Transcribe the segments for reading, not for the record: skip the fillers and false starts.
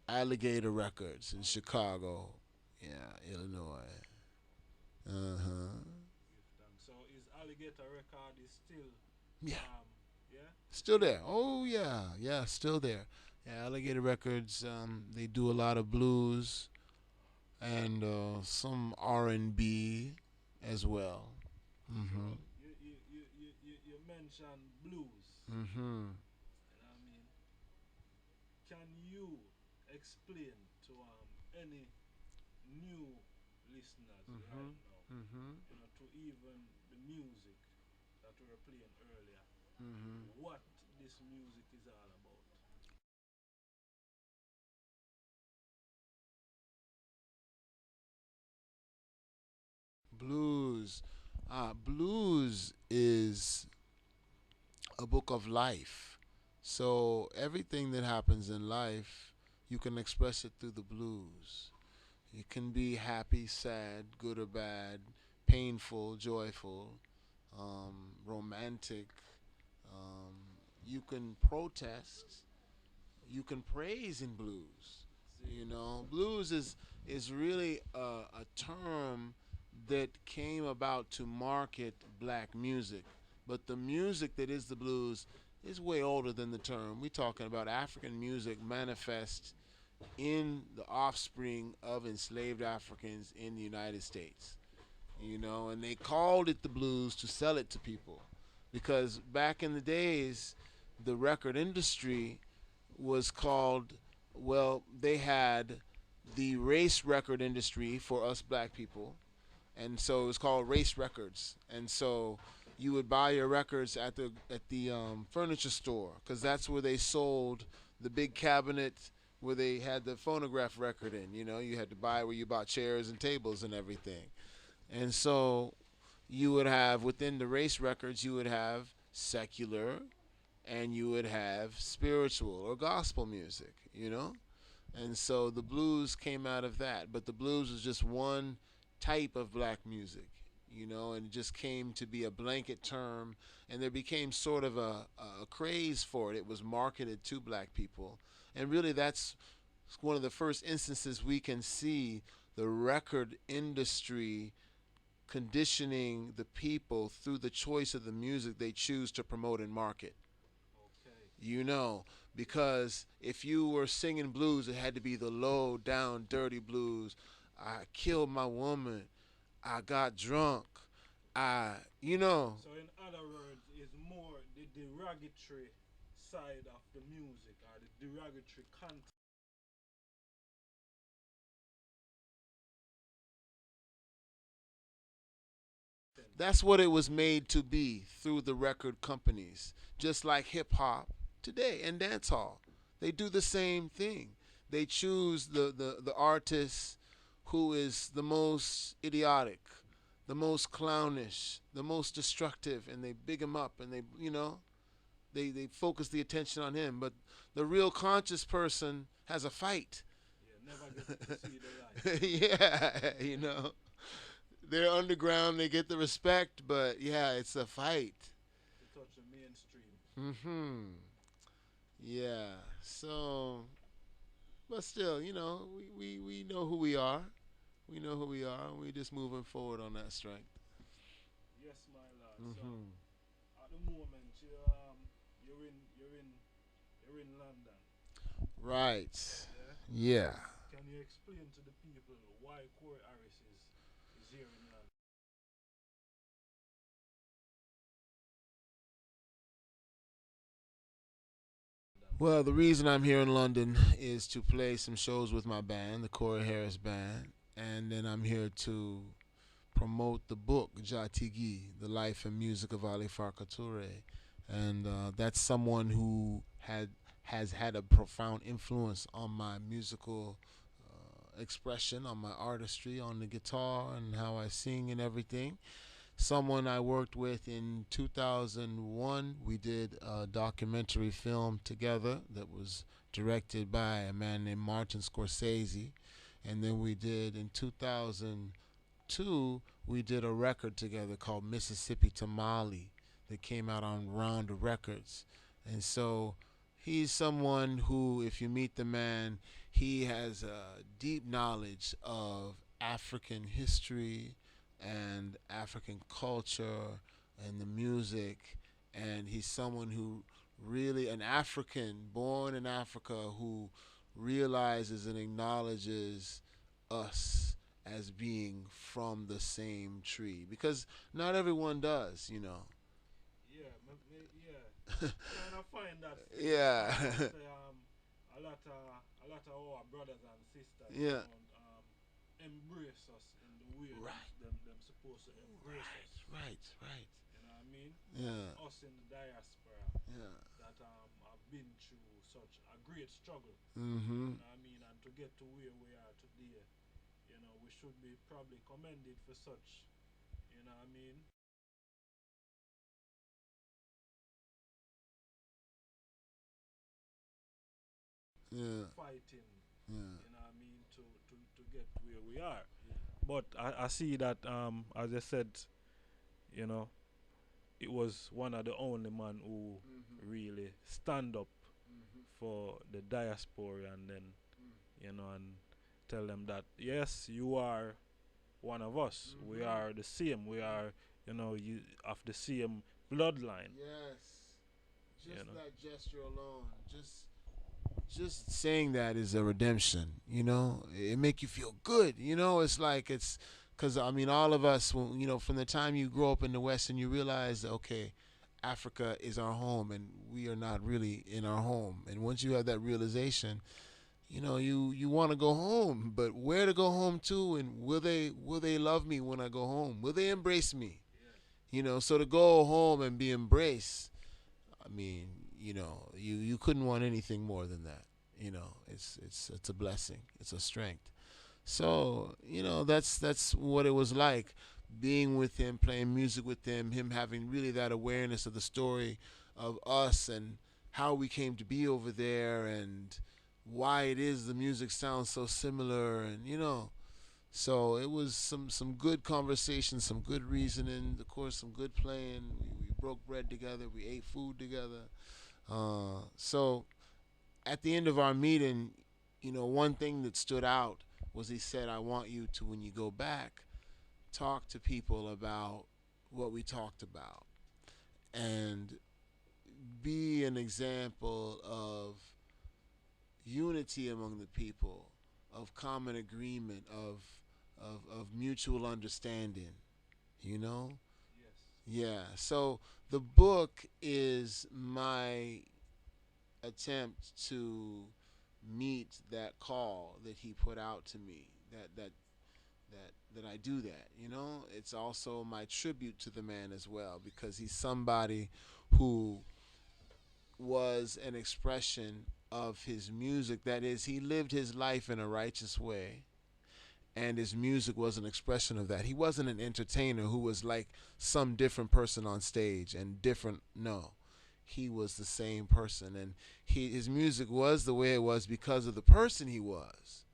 Alligator Records in Chicago. Yeah, Illinois. Uh-huh. So is Alligator record is still Yeah, yeah still still there. Oh yeah, yeah, still there. Yeah, Alligator Records. They do a lot of blues and some R&B as well. so Mhm. you mentioned blues. Mhm. And I mean, can you explain to any new listeners right Mhm. now, Mhm. you know, to even the music that we were playing earlier, Mhm. what this music is all about? Blues. Blues is a book of life. So everything that happens in life, you can express it through the blues. It can be happy, sad, good or bad, painful, joyful, romantic. Um, you can protest. You can praise in blues. See? You know, blues is really a term that came about to market black music, but the music that is the blues is way older than the term. We're talking about African music manifest in the offspring of enslaved Africans in the United States. You Okay. know, and they called it the blues to sell it to people because back in the days, the record industry was called, well, they had the race record industry for us black people, and so it was called race records. And so you would buy your records at the furniture store because that's where they sold the big cabinet where they had the phonograph record in. You know, you had to buy where you bought chairs and tables and everything. And so you would have within the race records, you would have secular and you would have spiritual or gospel music, you know? And so the blues came out of that. But the blues was just one type of black music, you know, and it just came to be a blanket term. And there became sort of a craze for it. It was marketed to black people. And really, that's one of the first instances we can see the record industry conditioning the people through the choice of the music they choose to promote and market. Okay. You know, because if you were singing blues, it had to be the low down, dirty blues. I killed my woman. I got drunk. You know, So in other words, is more the derogatory side of the music or the derogatory content. that's what it was made to be through the record companies, just like hip hop today and dancehall. They do the same thing. They choose the artist who is the most idiotic, the most clownish, the most destructive, and they big him up and they focus the attention on him. But the real conscious person has a fight. Yeah, never get to see the light. Yeah, they're underground, they get the respect, but yeah, it's a fight. To touch the mainstream. Hmm. Yeah. So, but still, we know who we are. We know who we are. We just moving forward on that strength. Yes, my lord. So Hmm. at the moment you're in London. Right. Yeah. Yeah. Can you explain to the people why Corey Harris is here in London? Well, the reason I'm here in London is to play some shows with my band, the Corey Harris Band, and then I'm here to promote the book Jatigi, The Life and Music of Ali Farka Toure, and that's someone who has had a profound influence on my musical expression, on my artistry, on the guitar, and how I sing and everything. Someone I worked with in 2001. We did a documentary film together that was directed by a man named Martin Scorsese. And then we did in 2002, we did a record together called Mississippi to Mali that came out on Round Records. And so he's someone who, if you meet the man, he has a deep knowledge of African history and African culture and the music, and he's someone who really, an African born in Africa, who realizes and acknowledges us as being from the same tree, because not everyone does, you know. Yeah, yeah. Kind of find that still. Yeah. Say, a lot of our brothers and sisters Yeah. embrace us in the way Right. them supposed to embrace us. Right, right. You know what I mean? Yeah, Us in the diaspora yeah. that have been through such a great struggle. Mm-hmm. You know what I mean? And to get to where we are today, you know, we should be probably commended for such. You know what I mean? Yeah, Fighting. yeah. You know what I mean? To get where we are. But I see that as I said, you know, it was one of the only man who Mm-hmm. really stand up Mm-hmm. for the diaspora and then Mm. you know and tell them that yes you are one of us, we Mm-hmm. are the same, we are you know you of the same bloodline, Yes. you Just know. that gesture alone, just saying that is a redemption. You know, it make you feel good. You know, it's like it's because I mean, all of us, when, you know, from the time you grow up in the West and you realize, okay, Africa is our home, and we are not really in our home. And once you have that realization, you know, you want to go home, but where to go home to, and will they love me when I go home? Will they embrace me? You know, so to go home and be embraced, I mean, you know, you couldn't want anything more than that. You know, it's a blessing. It's a strength. So you know, that's what it was like being with him, playing music with him having really that awareness of the story of us and how we came to be over there and why it is the music sounds so similar, and you know, so it was some good conversation, some good reasoning, of course, some good playing. We broke bread together, we ate food together. So at the end of our meeting, you know, one thing that stood out was he said, "I want you to, when you go back, talk to people about what we talked about and be an example of unity among the people, of common agreement, of mutual understanding, you know?" Yes. Yeah. So the book is my attempt to meet that call that he put out to me. That I do that. You know, it's also my tribute to the man as well, because he's somebody who was an expression of his music. That is, he lived his life in a righteous way, and his music was an expression of that. He wasn't an entertainer who was like some different person on stage and different. No, he was the same person, and his music was the way it was because of the person he was.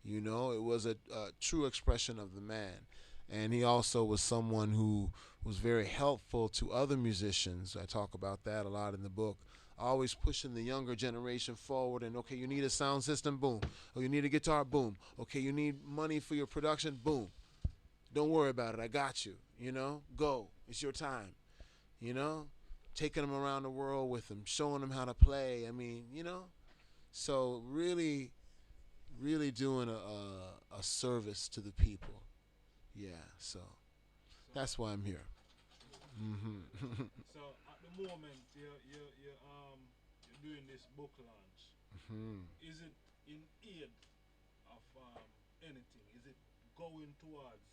You know, it was a true expression of the man. And he also was someone who was very helpful to other musicians. I talk about that a lot in the book. Always pushing the younger generation forward. And okay, you need a sound system, boom. Oh, you need a guitar, boom. Okay, you need money for your production, boom. Don't worry about it. I got you. You know, go. It's your time. You know, taking them around the world with him, showing them how to play. I mean, you know, so really doing a service to the people. Yeah, so So that's why I'm here. Mm-hmm. so at the moment you're doing this book launch. hmm Is it in aid of anything? Is it going towards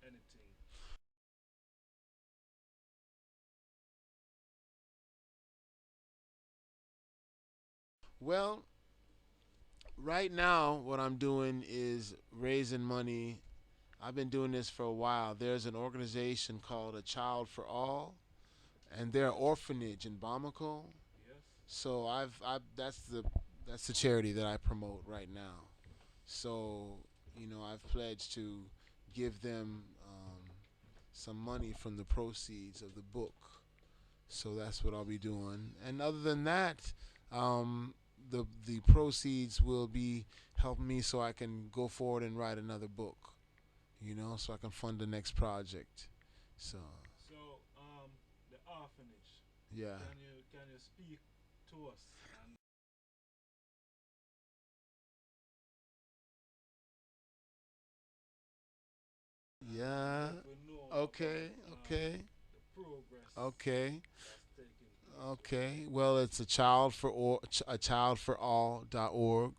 anything? Well, right now, what I'm doing is raising money. I've been doing this for a while. There's an organization called A Child for All, and they're an orphanage in Bamako. Yes. So I that's the charity that I promote right now. So you know, I've pledged to give them some money from the proceeds of the book. So that's what I'll be doing. And other than that, um, the proceeds will be helping me so I can go forward and write another book. So I can fund the next project. So So, the orphanage. yeah. Can you speak to us? And Yeah. let we know Okay. about Okay. the progress Okay. that's taking place with it. Okay. Well, it's a childforall.org,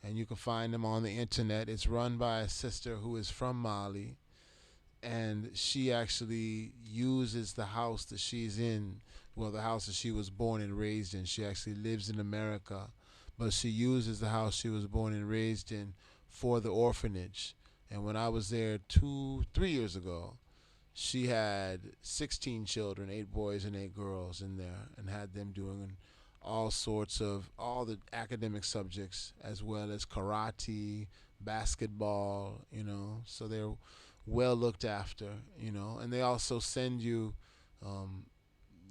and you can find them on the internet. It's run by a sister who is from Mali, and she actually uses the house that she's in. Well, the house that she was born and raised in. She actually lives in America, but she uses the house she was born and raised in for the orphanage. And when I was there 3 years ago, she had 16 children, 8 boys and 8 girls in there, and had them doing all the academic subjects, as well as karate, basketball, so they're well looked after, and they also send you, um,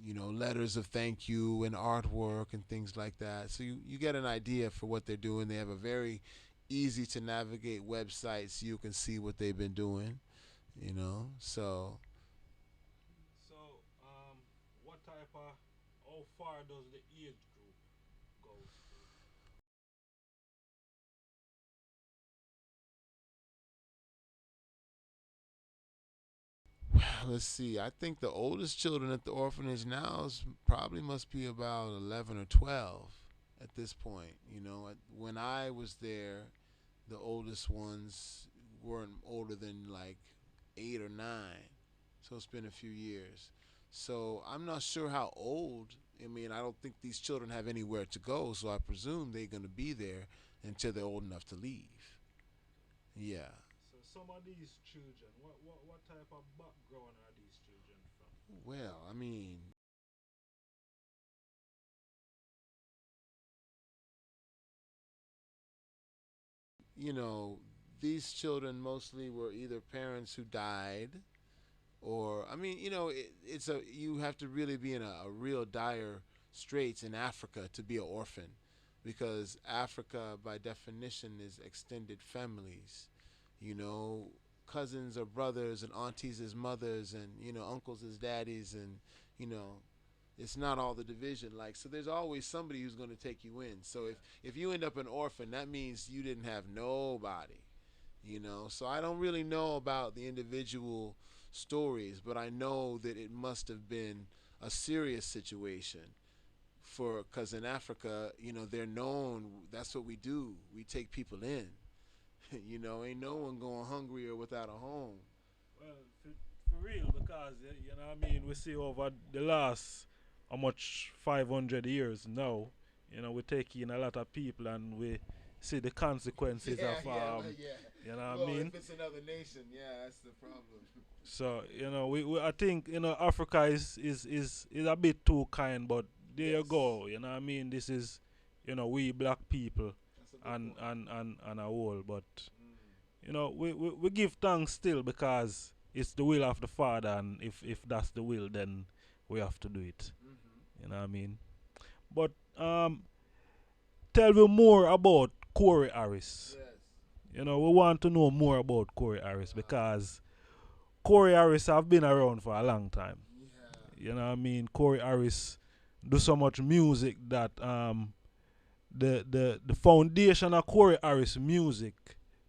letters of thank you and artwork and things like that. So you get an idea for what they're doing. They have a very easy to navigate website so you can see what they've been doing, so So, what type of, how far does the age group goes to? let's see. I think the oldest children at the orphanage now probably must be about 11 or 12 at this point. When I was there, the oldest ones weren't older than like 8 or 9. So it's been a few years. So I'm not sure how old. I mean, I don't think these children have anywhere to go. So I presume they're going to be there until they're old enough to leave. Yeah. So, some of these children, what type of background are these children from? Well, I mean, you know, these children mostly were either parents who died, or I mean, you have to really be in a real dire straits in Africa to be an orphan, because Africa by definition is extended families, you know, cousins or brothers and aunties as mothers, and uncles as daddies, and you know it's not all the division, like, so there's always somebody who's going to take you in. So if you end up an orphan, that means you didn't have nobody, so I don't really know about the individual stories, but I know that it must have been a serious situation, for because in Africa, they're known. That's what we do. We take people in. Ain't no one going hungry or without a home. Well, for real, because you know what I mean. We see over the last how much 500 years now. We take in a lot of people and we see the consequences Yeah, of yeah, yeah. you know what I Well, mean. if it's another nation, yeah, that's the problem. So we I think Africa is a bit too kind, but there you Yes, go. You know what I mean. This is we black people that's a good point. and a whole, but Mm. we give thanks still because it's the will of the Father, and if that's the will, then we have to do it. Mm-hmm. You know what I mean? But tell me more about Corey Harris. Yes. We want to know more about Corey Harris because Corey Harris have been around for a long time. Yeah. You know what I mean? Corey Harris do so much music that the foundation of Corey Harris music,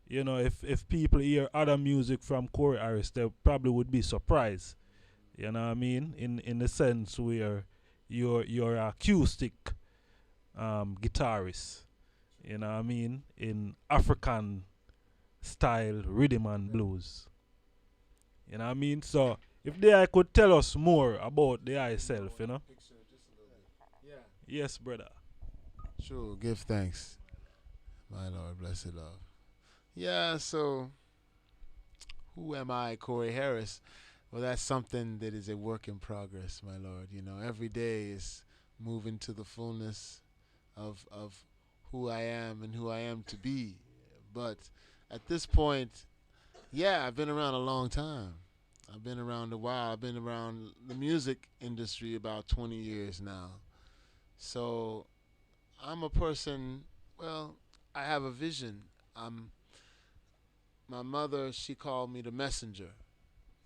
if people hear other music from Corey Harris, they probably would be surprised. You know what I mean? In the sense where you're acoustic guitarist. You know what I mean? In African style rhythm and blues. You know what I mean? So if they I could tell us more about the I self, Picture just a little bit. Yeah. Yes, brother. Sure. Give thanks, my Lord, blessed love. Yeah. So, who am I, Corey Harris? Well, that's something that is a work in progress, my Lord. Every day is moving to the fullness of who I am and who I am to be. But at this point, yeah, I've been around a long time. I've been around a while. I've been around the music industry about 20 years now. So I'm a person. Well, I have a vision. I'm my mother. She called me the messenger.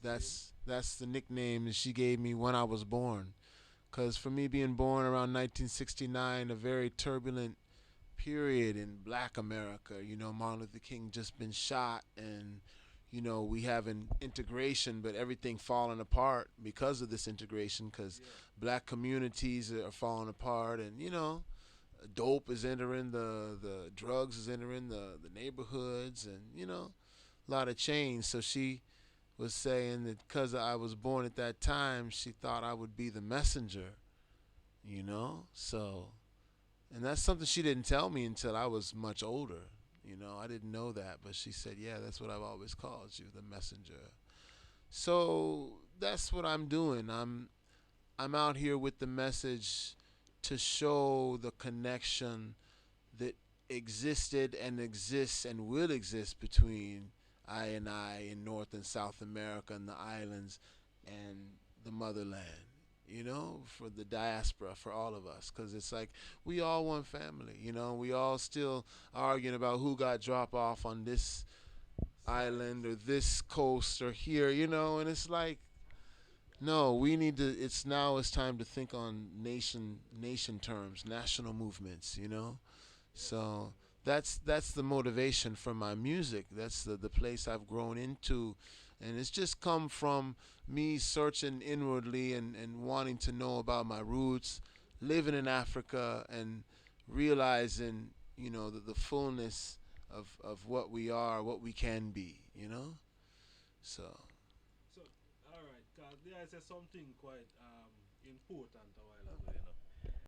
That's the nickname that she gave me when I was born. Cause for me being born around 1969, a very turbulent period in Black America. You know, Martin Luther King just been shot, and you know we having integration, but everything falling apart because of this integration. Because Black communities are falling apart, and you know, dope is entering the drugs is entering the neighborhoods, and you know, a lot of change. So she was saying that because I was born at that time, she thought I would be the messenger. You know, so and that's something she didn't tell me until I was much older. You know, I didn't know that, but she said, "Yeah, that's what I've always called you, the messenger." So that's what I'm doing. I'm out here with the message to show the connection that existed and exists and will exist between I in North and South America and the islands and the motherland. You know, for the diaspora, for all of us, because it's like we all one family. You know, we all still arguing about who got dropped off on this island or this coast or here. You know, and it's like no, we need to. It's now. It's time to think on nation terms, national movements. You know, so that's the motivation for my music. That's the place I've grown into, and it's just come from me searching inwardly and wanting to know about my roots, living in Africa, and realizing you know the fullness of what we are, what we can be. You know, so. So, all right, cause there is something quite important a while ago.